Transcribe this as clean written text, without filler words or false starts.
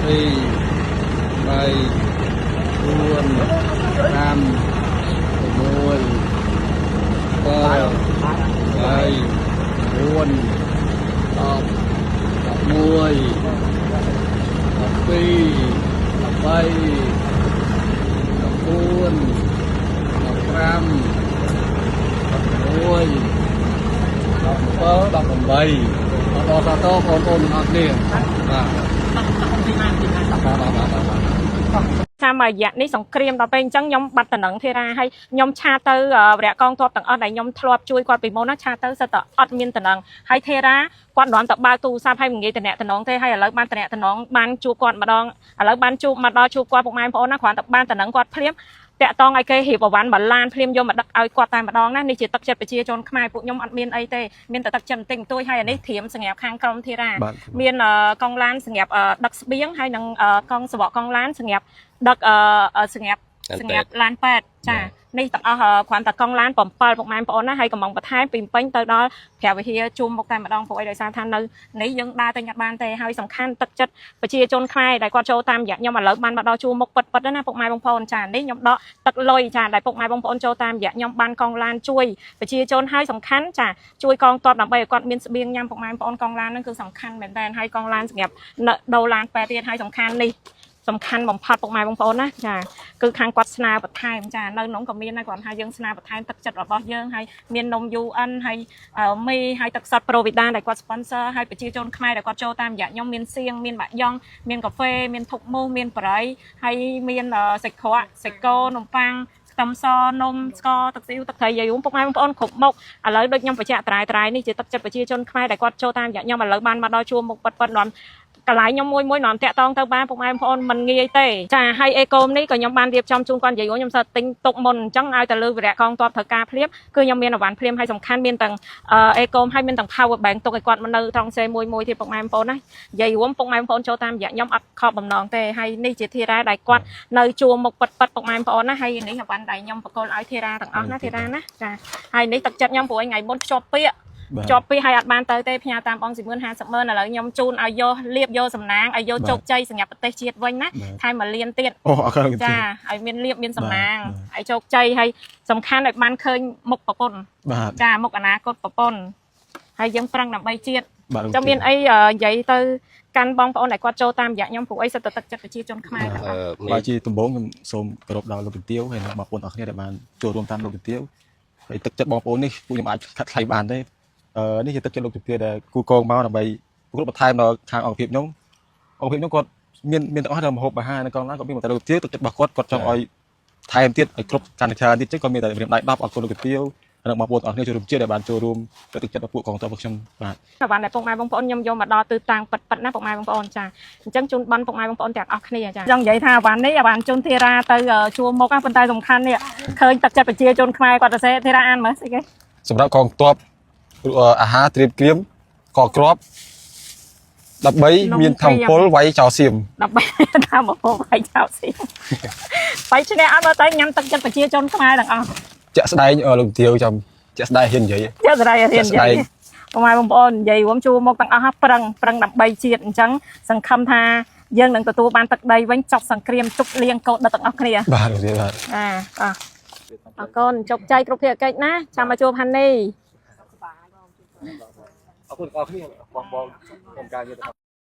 2 3 4 5 6 7 8 9 10 11 តាមរយៈនេះសង្គ្រាមដល់ពេលអញ្ចឹងខ្ញុំបាត់តំណឹងធីរ៉ាហើយខ្ញុំឆាទៅវរៈកងទ័ពទាំងអស់ដែលខ្ញុំធ្លាប់ជួយគាត់ពីមុនណាឆាទៅសិតតែអត់មានតំណឹងហើយធីរ៉ាគាត់មិនតែបើកទូរស័ព្ទហើយមិនងាយតំណែងតំណងទេហើយឥឡូវបានតំណែងតំណងបានជួបគាត់ម្ដងឥឡូវបានជួបមកដល់ជួបគាត់ពុកម៉ែបងប្អូនណាគ្រាន់តែបានតំណឹងគាត់ភ្លាមតាក់តងឲ្យគេរៀបអវ៉ាន់បឡានភ្លាមយកមកដឹកឲ្យគាត់តែម្ដងណានេះជាទឹកចិត្តប្រជាជនខ្មែរពួកខ្ញុំអត់មានអីទេមានតែទឹកចិត្តបន្តិចបន្តួចហើយអានេះត្រៀមសម្រាប់ខាងក្រុមធីរ៉ាមានកងឡានសម្រាប់ដឹកស្បៀងហើយនឹងកងសង្វកកងឡានសម្រាប់ដឹកសម្រាប់ឡានប៉ែតចានេះទាំងអស់គ្រាន់តែកងឡាន7ពុកម៉ែបងប្អូនណាហើយកំងបន្ថែមពីពេញទៅដល់ព្រះវិហារជុំមុខតែម្ដងពួកអីដោយសារថានៅនេះយើងដើរទៅញ៉ាត់បានទេហើយសំខាន់ទឹកចិត្តប្រជាជនខ្មែរដែលគាត់ចូលតាមរយៈខ្ញុំឥឡូវបានមកដល់ជួរមុខពិតៗណាពុកម៉ែបងប្អូនចានេះខ្ញុំដកទឹកលុយចាដែលពុកម៉ែបងប្អូនចូលតាមរយៈខ្ញុំបានកងឡានជួយប្រជាជនហើយសំខាន់ចាជួយកងទ័ពដើម្បីឲ្យគាត់មានស្បៀងញ៉ាំពុកម៉ែបងប្អូនកងឡានហ្នឹងគឺសំខាន់មែនតើហើយកងឡានសម្រាប់ដូរឡានប៉ែតទៀតហើយសំខាន់នេះសំខាន់បំផុតពុកម៉ែបងប្អូនណាចាគឺខាងគាត់ស្នើបន្ថែមចានៅក្នុងក៏មានដែរគាត់ថាយើងស្នើបន្ថែមទឹកចិត្តរបស់យើងហើយមាននំ UN ហើយមីហើយទឹកសុទ្ធ Provida ដែលគាត់ sponsor ហើយប្រជាជនខ្មែរដែលគាត់ចូលតាមរយៈខ្ញុំមានសៀងមានបាក់យ៉ងមានកាហ្វេមានធុកមូសមានបរិយហើយមានសាច់ក្រកសាច់គោនំប៉័ងខ្ទឹមសនំស្ករទឹកស៊ីវទឹកត្រីយាយយំពុកម៉ែបងប្អូនគ្រប់មុខឥឡូវដូចខ្ញុំបញ្ជាក់ត្រាយនេះជាទឹកចិត្តប្រជាជនខ្មែរដែលគាត់ចូលតាមរយៈខ្ញុំឥឡូវបានមកដល់ជួរមុខប៉ិតនាំកន្លែងខ្ញុំមួយនាំតាក់តងទៅបានពុកម៉ែបងប្អូនមិនងាយទេចាហើយអេកូមនេះក៏ខ្ញុំបានរៀបចំជូនគាត់និយាយខ្ញុំសើទិញទុកមុនអញ្ចឹងឲ្យទៅលើវិរៈកងទ័ពត្រូវការភ្លាមគឺខ្ញុំមានអវ៉ាន់ភ្លាមហើយសំខាន់មានទាំងអេកូមហើយមានទាំង power bank ទុកឲ្យគាត់មកនៅត្រង់សេមួយទៀតពុកម៉ែបងប្អូនណានិយាយរួមពុកម៉ែបងប្អូនចូលតាមរយៈខ្ញុំអត់ខកបំណងទេហើយនេះជាធីរ៉ាដែលគាត់នៅជួរមុខប៉ិតពុកម៉ែបងប្អូនណាហើយនេះអវ៉ាន់ដែលខ្ញុំបកគលឲ្យធីរ៉ាទាំងអស់ណាធីរ៉ាណាចាហើយនេះទឹកចិត្តខ្ញុំព្រោះថ្ងៃមុនភ្ជាប់ពាក្យជាប់ពីហើយអត់បានទៅទេផ្ញើតាមបង40000 500000ឥឡូវខ្ញុំជូនឲ្យយកលៀបយកសំណាងឲ្យយកជោគជ័យសម្រាប់ប្រទេសជាតិវិញណាថែម1លានទៀតអូអរគុណចាឲ្យមានលៀបមានសំណាងឲ្យជោគជ័យហើយសំខាន់ឲ្យបានឃើញមុខប្រពន្ធចាមុខអនាគតប្រពន្ធហើយយើងប្រឹងដើម្បីជាតិចាំមានអីនិយាយទៅកាន់បងប្អូនដែលគាត់ចូលតាមរយៈខ្ញុំពួកអីសិតតែទឹកចិត្តប្រជាជនខ្មែរទាំងអស់បើជាដំបូងខ្ញុំសូមគោរពដល់លោកជំទាវហើយនិងបងប្អូនអរគ្នាដែលបានចូលរួមតាមលោកជំទាវហើយទឹកចិត្តបងប្អូននេះពួកខ្ញុំអាចខាត់ថ្លៃបានទេនេះជាទឹកចិត្តលោកជំទាវដែលគូកងមកដើម្បីប្រកួតបន្ថែមដល់ខាងអង្គភាពខ្ញុំគាត់មានទាំងអស់ដល់មហូបអាហារនៅកងឡានគាត់មានតែលោកជំទាវទឹកចិត្តរបស់គាត់ចង់ឲ្យថែមទៀតឲ្យគ្រប់កាន់តែច្រើនទៀតចឹងគាត់មានតែរៀបដៃ10អរគុណលោកជំទាវនិងបងប្អូនអរគ្នាចូលរួមជាតិដែលបានចូលរួមទឹកចិត្តរបស់ពួកកងទ័ពរបស់ខ្ញុំបាទបានតែពុកម៉ែបងប្អូនខ្ញុំយកមកដល់ទិសតាំងប៉ិតណាពុកម៉ែបងប្អូនចាអញ្ចឹងជូនបានពុកម៉ែបងប្អូនទាំងអស់គ្នាចាចង់និយាយថាអាវ៉ាន់នេះអាវ៉ាន់ជូនធីរ៉ាទៅជួរមុខប៉ុន្តែសំខាន់នេះឃើញទឹកចិត្តប្រជាជនខ្មែរគាត់ទៅសេធីរ៉ាអានមើលស្អីគេសម្រាប់កងទ័ពអាហារត្រៀមក្រៀមកក្របដើម្បីមានធម្មពលវាយចោលសៀមដើម្បីធម្មពលវាយចោលសៀមបាយឈ្នះអត់មកតែញ៉ាំទឹកចិត្តប្រជាជនខ្មែរទាំងអស់ជាក់ស្ដែងលោកទាវចាំជាក់ស្ដែងហ៊ាននិយាយជាក់ស្ដែងហ៊ាននិយាយបងប្អូននិយាយរួមជួមកទាំងអស់ប្រឹងដើម្បីជាតិអញ្ចឹងសង្ឃឹមថាយើងនឹងទទួលបានទឹកដីវិញចប់សង្គ្រាមជប់លៀងកោដទាំងអស់គ្នាបាទលោកទាវបាទអរគុណជោគជ័យគ្រប់ភារកិច្ចណាចាំមកជួបហាន់នេះអរគុណអរគ្នាបងក្នុងការងារ